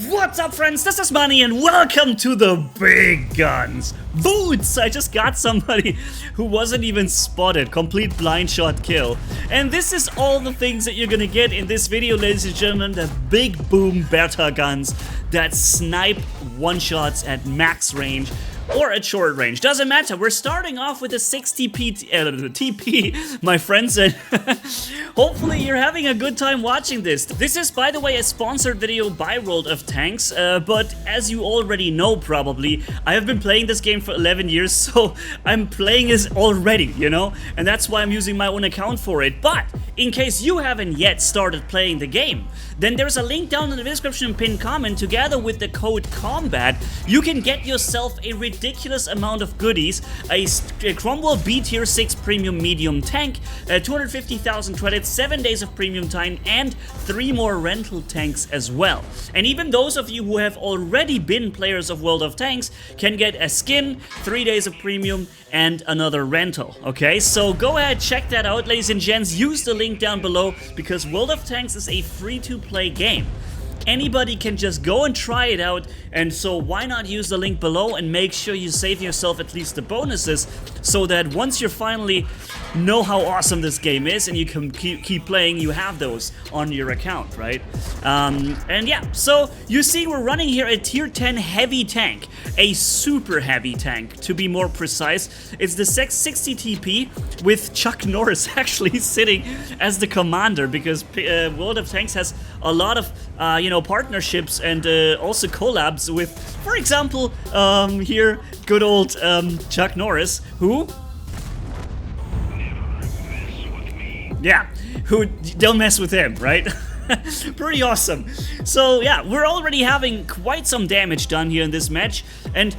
What's up, friends? This is Manni and welcome to the big guns. Boots! I just got somebody who wasn't even spotted. Complete blind shot kill. And this is all the things that you're gonna get in this video, ladies and gentlemen. The big boom beta guns that snipe one-shots at max range or at short range. Doesn't matter. We're starting off with a 60 TP, my friends, and hopefully you're having a good time watching this. This is, by the way, a sponsored video by World of Tanks, but as you already know probably, I have been playing this game for 11 years, so I'm playing this already, you know? And that's why I'm using my own account for it. But in case you haven't yet started playing the game, then there's a link down in the description pinned comment. Together with the code COMBAT, you can get yourself a ridiculous amount of goodies, a Cromwell B tier 6 premium medium tank, 250,000 credits, 7 days of premium time, and 3 more rental tanks as well. And even those of you who have already been players of World of Tanks can get a skin, 3 days of premium, and another rental. Okay, so go ahead, check that out, ladies and gents. Use the link down below because World of Tanks is a free-to-play game. Anybody can just go and try it out, and so why not use the link below and make sure you save yourself at least the bonuses, so that once you finally know how awesome this game is and you can keep playing, you have those on your account, right? And yeah, so you see we're running here a tier 10 heavy tank, a super heavy tank to be more precise. It's the 60 TP with Chuck Norris actually sitting as the commander, because World of Tanks has a lot of you know, partnerships and also collabs with, for example, here, good old Chuck Norris, who... yeah, who don't mess with him, right? Pretty awesome. So yeah, we're already having quite some damage done here in this match, and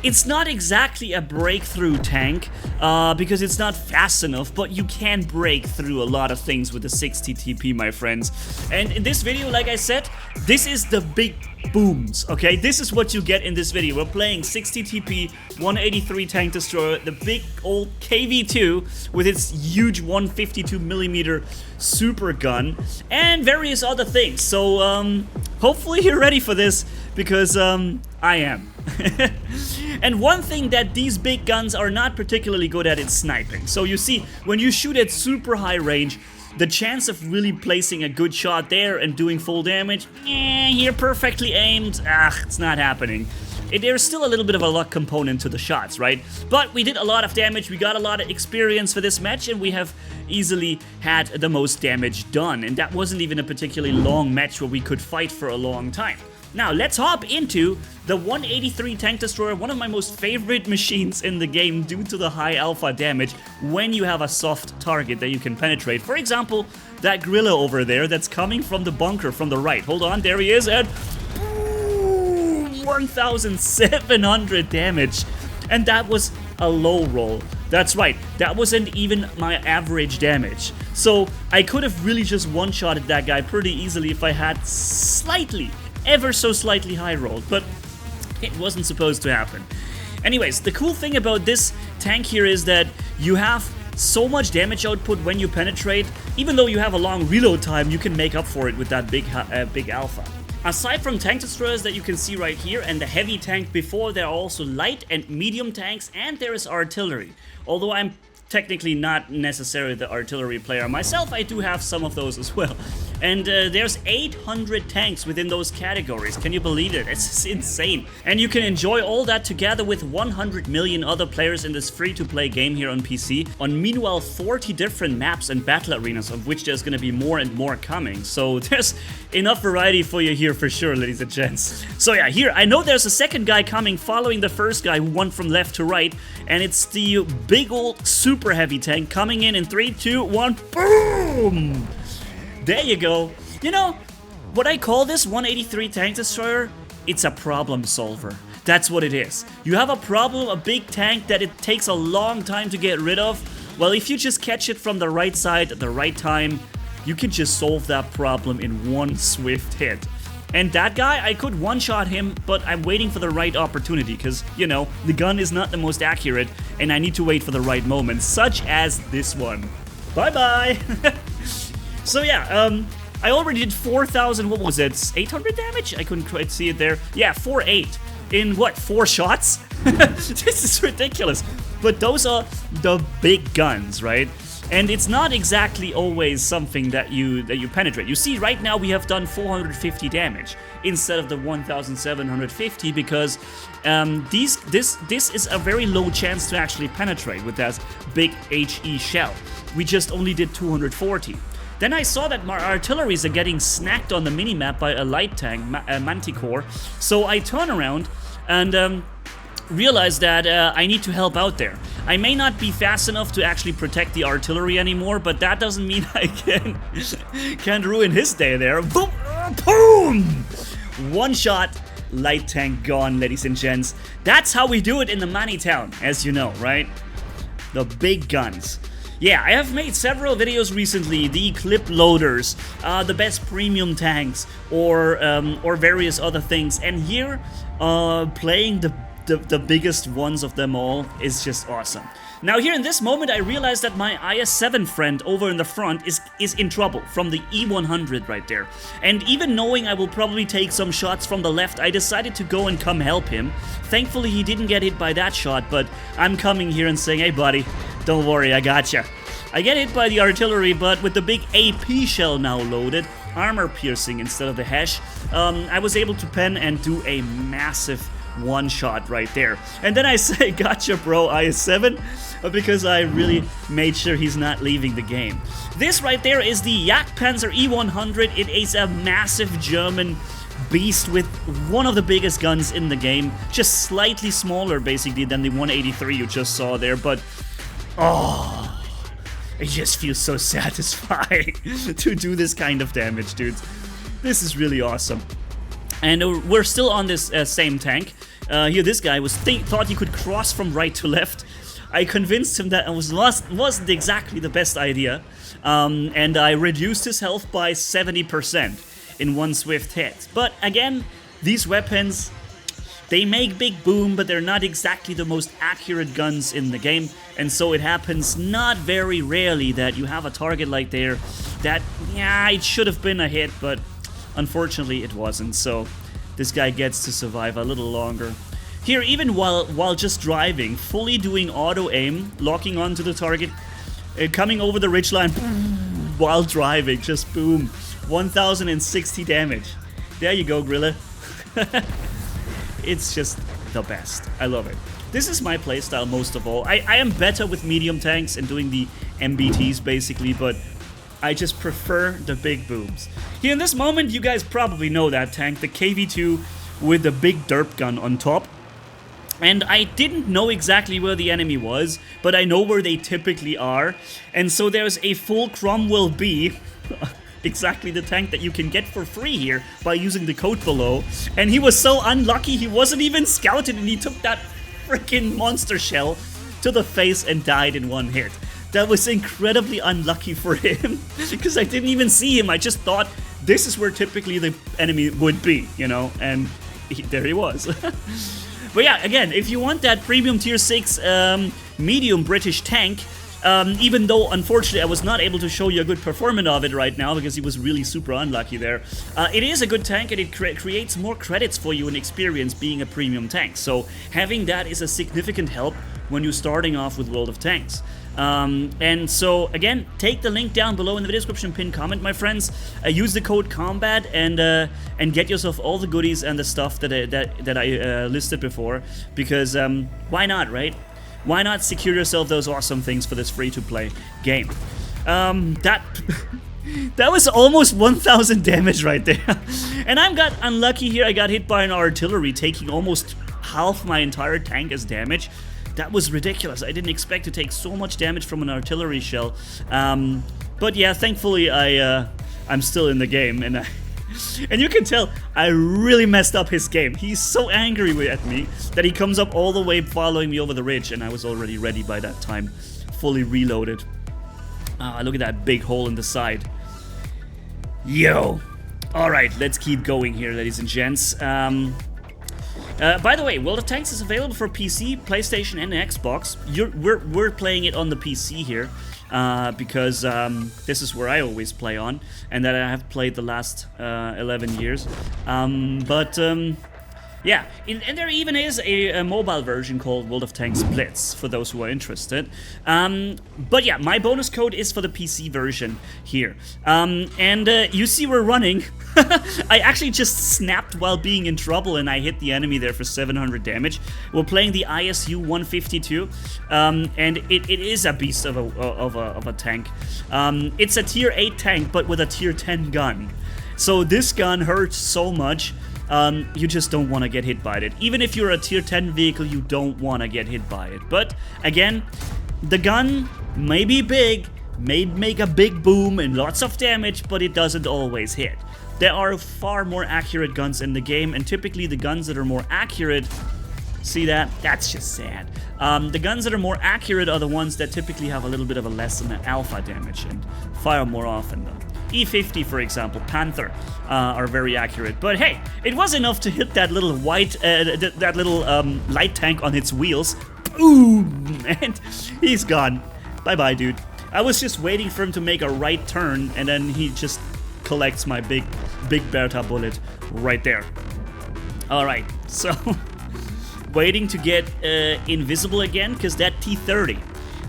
it's not exactly a breakthrough tank because it's not fast enough, but you can break through a lot of things with the 60 TP, my friends. And in this video, like I said, this is the big booms, okay? This is what you get in this video. We're playing 60 TP, 183 tank destroyer, the big old Kv2 with its huge 152mm super gun, and various other things. So hopefully you're ready for this, because I am. And one thing that these big guns are not particularly good at is sniping. So you see, when you shoot at super high range, the chance of really placing a good shot there and doing full damage, here perfectly aimed, it's not happening. There's still a little bit of a luck component to the shots, right? But we did a lot of damage, we got a lot of experience for this match, and we have easily had the most damage done. And that wasn't even a particularly long match where we could fight for a long time. Now, let's hop into the 183 tank destroyer, one of my most favorite machines in the game due to the high alpha damage when you have a soft target that you can penetrate. For example, that gorilla over there that's coming from the bunker from the right. Hold on, there he is, and boom, 1,700 damage. And that was a low roll. That's right, that wasn't even my average damage. So I could have really just one-shotted that guy pretty easily if I had ever so slightly high rolled, but it wasn't supposed to happen. Anyways, the cool thing about this tank here is that you have so much damage output when you penetrate. Even though you have a long reload time, you can make up for it with that big alpha. Aside from tank destroyers that you can see right here and the heavy tank before, there are also light and medium tanks, and there is artillery. Although I'm technically not necessarily the artillery player myself, I do have some of those as well. And there's 800 tanks within those categories. Can you believe it? It's insane. And you can enjoy all that together with 100 million other players in this free-to-play game here on PC, on meanwhile 40 different maps and battle arenas, of which there's gonna be more and more coming. So there's enough variety for you here for sure, ladies and gents. So yeah, here, I know there's a second guy coming following the first guy who won from left to right, and it's the big old super heavy tank coming in 3, 2, 1, boom! There you go. You know, what I call this 183 tank destroyer, it's a problem solver. That's what it is. You have a problem, a big tank that it takes a long time to get rid of. Well, if you just catch it from the right side at the right time, you can just solve that problem in one swift hit. And that guy, I could one-shot him, but I'm waiting for the right opportunity, because, you know, the gun is not the most accurate, and I need to wait for the right moment, such as this one. Bye-bye! So yeah, I already did 4,000, what was it, 800 damage? I couldn't quite see it there. Yeah, 4-8 in what, 4 shots? This is ridiculous. But those are the big guns, right? And it's not exactly always something that you penetrate. You see, right now we have done 450 damage instead of the 1,750 because this is a very low chance to actually penetrate with that big HE shell. We just only did 240. Then I saw that my artilleries are getting snacked on the minimap by a light tank, Manticore. So I turn around and realize that I need to help out there. I may not be fast enough to actually protect the artillery anymore, but that doesn't mean I can't ruin his day there. Boom! Boom! One shot, light tank gone, ladies and gents. That's how we do it in the Manni town, as you know, right? The big guns. Yeah, I have made several videos recently, the clip loaders, the best premium tanks, or various other things, and here, playing the biggest ones of them all is just awesome. Now here in this moment I realized that my IS-7 friend over in the front is in trouble from the E100 right there. And even knowing I will probably take some shots from the left, I decided to go and come help him. Thankfully he didn't get hit by that shot, but I'm coming here and saying, hey buddy, don't worry, I gotcha. I get hit by the artillery, but with the big AP shell now loaded, armor piercing instead of the HESH, I was able to pen and do a massive one shot right there. And then I say, gotcha bro, IS-7, because I really made sure he's not leaving the game. This right there is the Jagdpanzer E100. It is a massive German beast with one of the biggest guns in the game. Just slightly smaller basically than the 183 you just saw there, but oh, it just feels so satisfying to do this kind of damage, dudes. This is really awesome. And we're still on this same tank. Here this guy thought he could cross from right to left. I convinced him that it wasn't exactly the best idea. And I reduced his health by 70% in one swift hit. But again, these weapons, they make big boom, but they're not exactly the most accurate guns in the game. And so it happens not very rarely that you have a target like there that, yeah, it should have been a hit, but unfortunately it wasn't, so this guy gets to survive a little longer. Here, even while just driving, fully doing auto aim, locking onto the target, coming over the ridgeline while driving, just boom, 1,060 damage. There you go, Grilla. It's just the best. I love it. This is my playstyle most of all. I am better with medium tanks and doing the MBTs basically, but I just prefer the big booms. Here in this moment, you guys probably know that tank, the Kv2 with the big DERP gun on top. And I didn't know exactly where the enemy was, but I know where they typically are. And so there's a full Cromwell B, exactly the tank that you can get for free here by using the code below. And he was so unlucky, he wasn't even scouted and he took that freaking monster shell to the face and died in one hit. That was incredibly unlucky for him, because I didn't even see him. I just thought this is where typically the enemy would be, you know, and there he was. But yeah, again, if you want that premium tier 6 medium British tank, even though unfortunately I was not able to show you a good performance of it right now because he was really super unlucky there, it is a good tank and it creates more credits for you and experience being a premium tank. So having that is a significant help when you're starting off with World of Tanks. And so again, take the link down below in the video description, pinned comment, my friends. Use the code COMBAT and get yourself all the goodies and the stuff that I listed before, because why not, right? Why not secure yourself those awesome things for this free-to-play game? That was almost 1,000 damage right there. And I got unlucky here. I got hit by an artillery, taking almost half my entire tank as damage. That was ridiculous. I didn't expect to take so much damage from an artillery shell. But yeah, thankfully I'm still in the game, and you can tell I really messed up his game. He's so angry at me that he comes up all the way following me over the ridge, and I was already ready by that time, fully reloaded. Look at that big hole in the side. Yo! Alright, let's keep going here, ladies and gents. By the way, World of Tanks is available for PC, PlayStation, and Xbox. We're playing it on the PC here. because this is where I always play on, and that I have played the last 11 years. Yeah, and there even is a mobile version called World of Tanks Blitz, for those who are interested. But yeah, my bonus code is for the PC version here. You see we're running. I actually just snapped while being in trouble, and I hit the enemy there for 700 damage. We're playing the ISU-152, and it is a beast of a tank. It's a tier 8 tank, but with a tier 10 gun. So this gun hurts so much. You just don't want to get hit by it. Even if you're a tier 10 vehicle, you don't want to get hit by it. But again, the gun may be big, may make a big boom and lots of damage, but it doesn't always hit. There are far more accurate guns in the game, and typically the guns that are more accurate, see that? That's just sad. The guns that are more accurate are the ones that typically have a little bit of a less than alpha damage and fire more often though. E50, for example, Panther, are very accurate. But hey, it was enough to hit that little white, that little light tank on its wheels. Boom! And he's gone. Bye-bye, dude. I was just waiting for him to make a right turn, and then he just collects my big Bertha bullet right there. Alright, so waiting to get invisible again, because that T-30.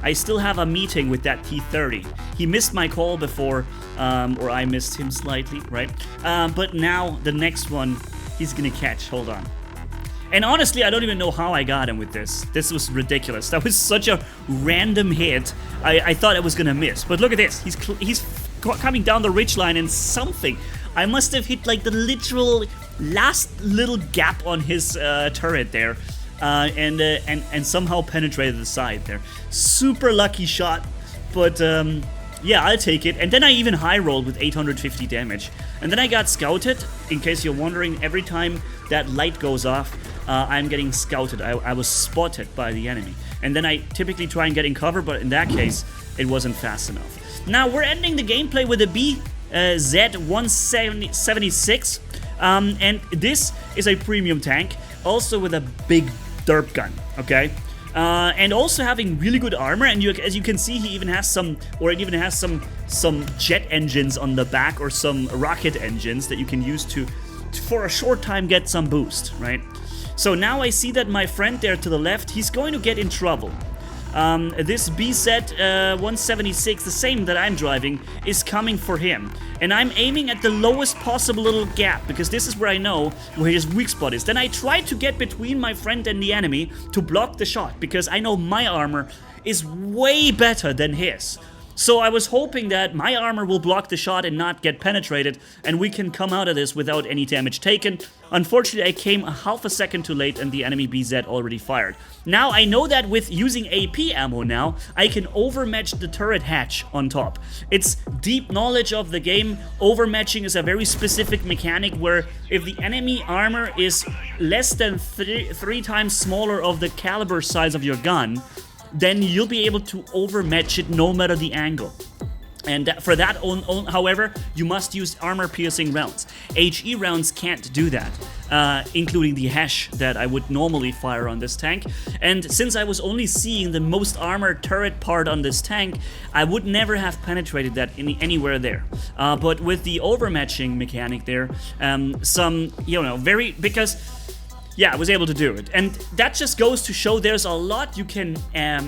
I still have a meeting with that T-30. He missed my call before, or I missed him slightly, right? But now, the next one, he's gonna catch. Hold on. And honestly, I don't even know how I got him with this. This was ridiculous. That was such a random hit. I thought I was gonna miss. But look at this. He's coming down the ridgeline and something. I must have hit like the literal last little gap on his turret there. And somehow penetrated the side there. Super lucky shot, but yeah, I'll take it. And then I even high rolled with 850 damage. And then I got scouted. In case you're wondering, every time that light goes off, I'm getting scouted. I was spotted by the enemy. And then I typically try and get in cover, but in that case, it wasn't fast enough. Now, we're ending the gameplay with a BZ176. And this is a premium tank, also with a big DERP gun, okay? And also having really good armor, and as you can see, he even has some jet engines on the back, or some rocket engines that you can use to for a short time get some boost, right? So now I see that my friend there to the left, he's going to get in trouble. This BZ176, the same that I'm driving, is coming for him. And I'm aiming at the lowest possible little gap, because this is where I know where his weak spot is. Then I try to get between my friend and the enemy to block the shot, because I know my armor is way better than his. So I was hoping that my armor will block the shot and not get penetrated, and we can come out of this without any damage taken. Unfortunately, I came a half a second too late and the enemy BZ already fired. Now I know that with using AP ammo now, I can overmatch the turret hatch on top. It's deep knowledge of the game. Overmatching is a very specific mechanic where if the enemy armor is less than three times smaller of the caliber size of your gun, then you'll be able to overmatch it no matter the angle. And for that, however, you must use armor-piercing rounds. HE rounds can't do that, including the hash that I would normally fire on this tank. And since I was only seeing the most armored turret part on this tank, I would never have penetrated that anywhere there. But with the overmatching mechanic there, because yeah, I was able to do it. And that just goes to show there's a lot you can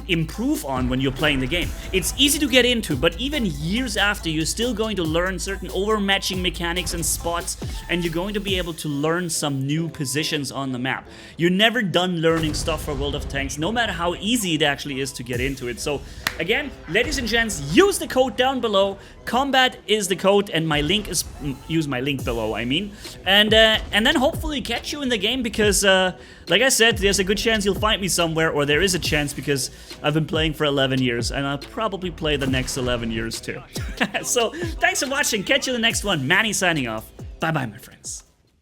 improve on when you're playing the game. It's easy to get into, but even years after, you're still going to learn certain overmatching mechanics and spots, and you're going to be able to learn some new positions on the map. You're never done learning stuff for World of Tanks, no matter how easy it actually is to get into it. So again, ladies and gents, use the code down below. Combat is the code, and my link is, use my link below, I mean. And then hopefully catch you in the game, because like I said, there's a good chance you'll find me somewhere, or there is a chance because I've been playing for 11 years, and I'll probably play the next 11 years too. So, thanks for watching, catch you in the next one. Manni signing off. Bye-bye, my friends.